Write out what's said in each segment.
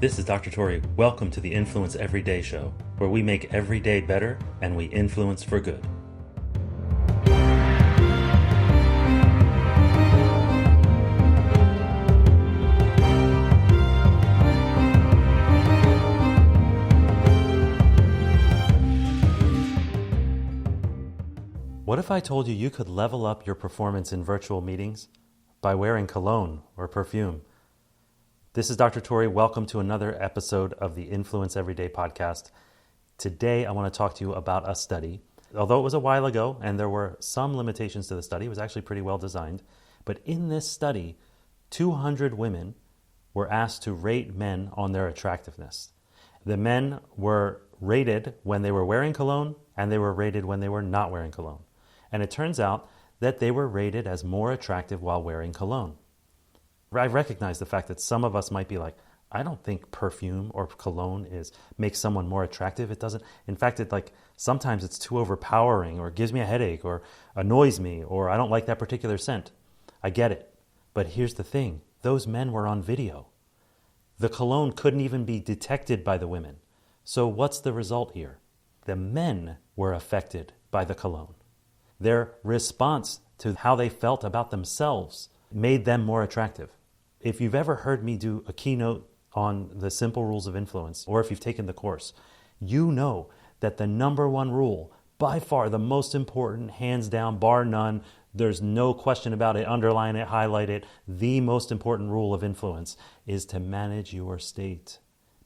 This is Dr. Tori. Welcome to the Influence Everyday Show, where we make every day better and we influence for good. What if I told you you could level up your performance in virtual meetings by wearing cologne or perfume? This is Dr. Tori. Welcome to another episode of the Influence Everyday podcast. Today, I want to talk to you about a study. Although it was a while ago and there were some limitations to the study, it was actually pretty well designed. But in this study, 200 women were asked to rate men on their attractiveness. The men were rated when they were wearing cologne and they were rated when they were not wearing cologne. And it turns out that they were rated as more attractive while wearing cologne. I recognize the fact that some of us might be like, I don't think perfume or cologne makes someone more attractive. It doesn't. In fact, sometimes it's too overpowering or gives me a headache or annoys me or I don't like that particular scent. I get it. But here's the thing. Those men were on video. The cologne couldn't even be detected by the women. So what's the result here? The men were affected by the cologne. Their response to how they felt about themselves made them more attractive. If you've ever heard me do a keynote on the simple rules of influence, or if you've taken the course, you know that the number one rule, by far the most important, hands down, bar none, there's no question about it, underline it, highlight it, the most important rule of influence is to manage your state.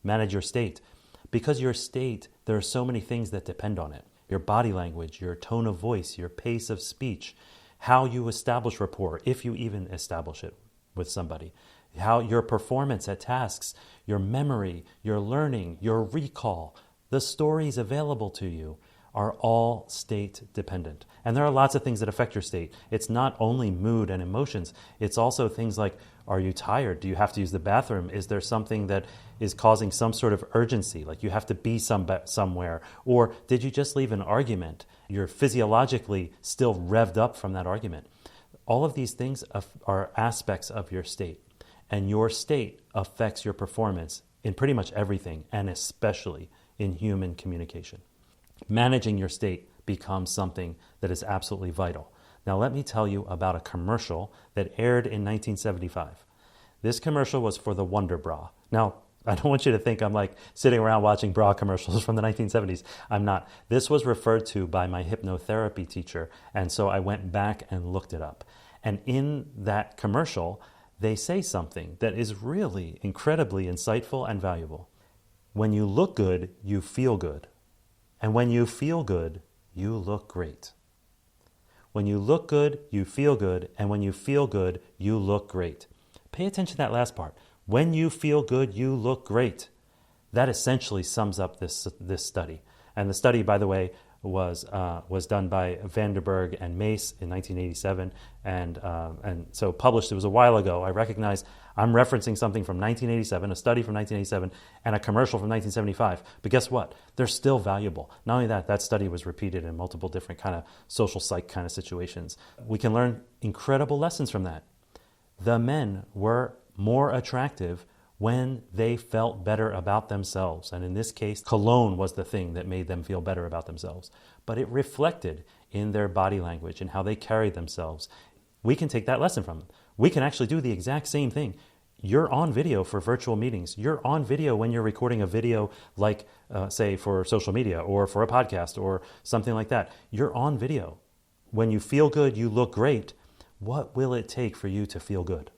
Manage your state. Because your state, there are so many things that depend on it. Your body language, your tone of voice, your pace of speech, how you establish rapport, if you even establish it with somebody, how your performance at tasks, your memory, your learning, your recall, the stories available to you are all state dependent. And there are lots of things that affect your state. It's not only mood and emotions, it's also things like, are you tired? Do you have to use the bathroom? Is there something that is causing some sort of urgency, like you have to be somewhere? Or did you just leave an argument? You're physiologically still revved up from that argument. All of these things are aspects of your state, and your state affects your performance in pretty much everything, and especially in human communication. Managing your state becomes something that is absolutely vital. Now, let me tell you about a commercial that aired in 1975. This commercial was for the Wonder Bra. Now, I don't want you to think I'm like sitting around watching bra commercials from the 1970s. I'm not. This was referred to by my hypnotherapy teacher, and so I went back and looked it up. And in that commercial, they say something that is really incredibly insightful and valuable. When you look good, you feel good. And when you feel good, you look great. When you look good, you feel good. And when you feel good, you look great. Pay attention to that last part. When you feel good, you look great. That essentially sums up this study. And the study, by the way, was done by Berghe and Mace in 1987, and so published. It was a while ago. I recognize I'm referencing something from 1987, a study from 1987, and a commercial from 1975. But guess what? They're still valuable. Not only that study was repeated in multiple different kind of social psych kind of situations. We can learn incredible lessons from that. The men were more attractive when they felt better about themselves. And in this case, cologne was the thing that made them feel better about themselves. But it reflected in their body language and how they carried themselves. We can take that lesson from them. We can actually do the exact same thing. You're on video for virtual meetings. You're on video when you're recording a video like, say, for social media or for a podcast or something like that. You're on video. When you feel good, you look great. What will it take for you to feel good?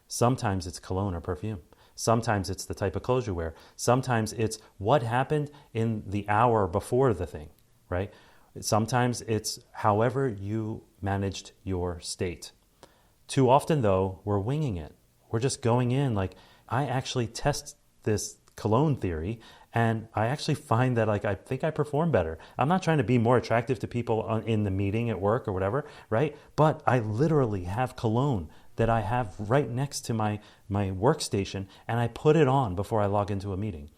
Sometimes it's cologne or perfume. Sometimes it's the type of clothes you wear. Sometimes it's what happened in the hour before the thing, right? Sometimes it's however you managed your state. Too often, though, we're winging it. We're just going in like, I actually test this cologne theory, and I actually find that I think I perform better. I'm not trying to be more attractive to people in the meeting at work or whatever, right? But I literally have cologne that I have right next to my workstation, and I put it on before I log into a meeting.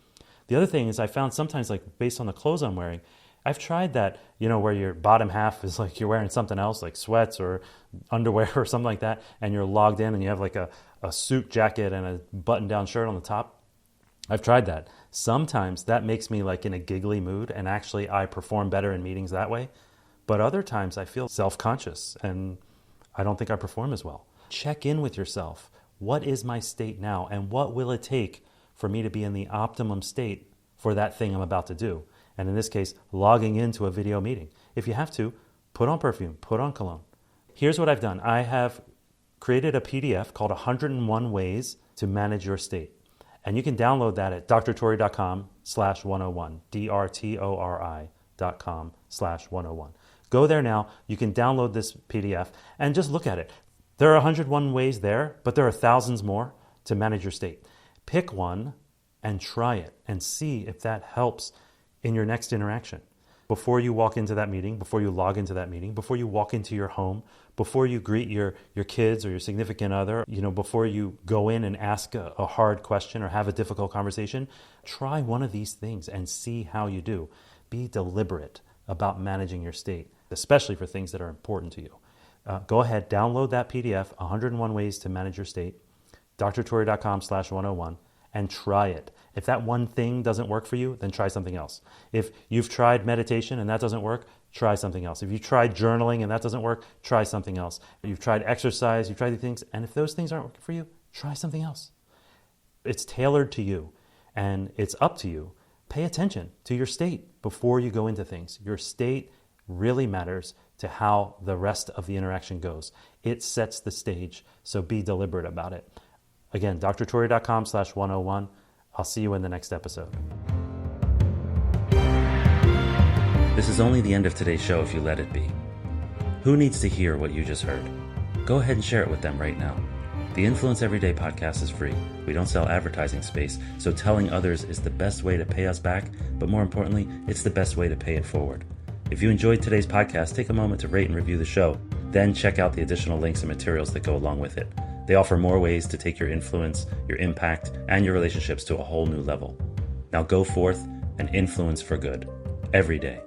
The other thing is I found sometimes, like based on the clothes I'm wearing, I've tried that, where your bottom half is like you're wearing something else, like sweats or underwear or something like that, and you're logged in and you have like a suit jacket and a button-down shirt on the top. I've tried that. Sometimes that makes me like in a giggly mood, and actually I perform better in meetings that way. But other times I feel self-conscious and I don't think I perform as well. Check in with yourself. What is my state now, and what will it take for me to be in the optimum state for that thing I'm about to do? And in this case, logging into a video meeting. If you have to, put on perfume, put on cologne. Here's what I've done. I have created a PDF called 101 Ways to Manage Your State. And you can download that at drtori.com/101, drtori.com/101. Go there now. You can download this PDF and just look at it. There are 101 ways there, but there are thousands more to manage your state. Pick one and try it and see if that helps in your next interaction. Before you walk into that meeting, before you log into that meeting, before you walk into your home, before you greet your kids or your significant other, before you go in and ask a hard question or have a difficult conversation, try one of these things and see how you do. Be deliberate about managing your state, especially for things that are important to you. Go ahead, download that PDF, 101 Ways to Manage Your State, drtori.com/101, and try it. If that one thing doesn't work for you, then try something else. If you've tried meditation and that doesn't work, try something else. If you've tried journaling and that doesn't work, try something else. If you've tried exercise, you've tried these things, and if those things aren't working for you, try something else. It's tailored to you, and it's up to you. Pay attention to your state before you go into things. Your state really matters to how the rest of the interaction goes. It sets the stage, so be deliberate about it. Again, drtori.com/101. I'll see you in the next episode. This is only the end of today's show if you let it be. Who needs to hear what you just heard? Go ahead and share it with them right now. The Influence Everyday podcast is free. We don't sell advertising space, so telling others is the best way to pay us back, but more importantly, it's the best way to pay it forward. If you enjoyed today's podcast, take a moment to rate and review the show. Then check out the additional links and materials that go along with it. They offer more ways to take your influence, your impact, and your relationships to a whole new level. Now go forth and influence for good every day.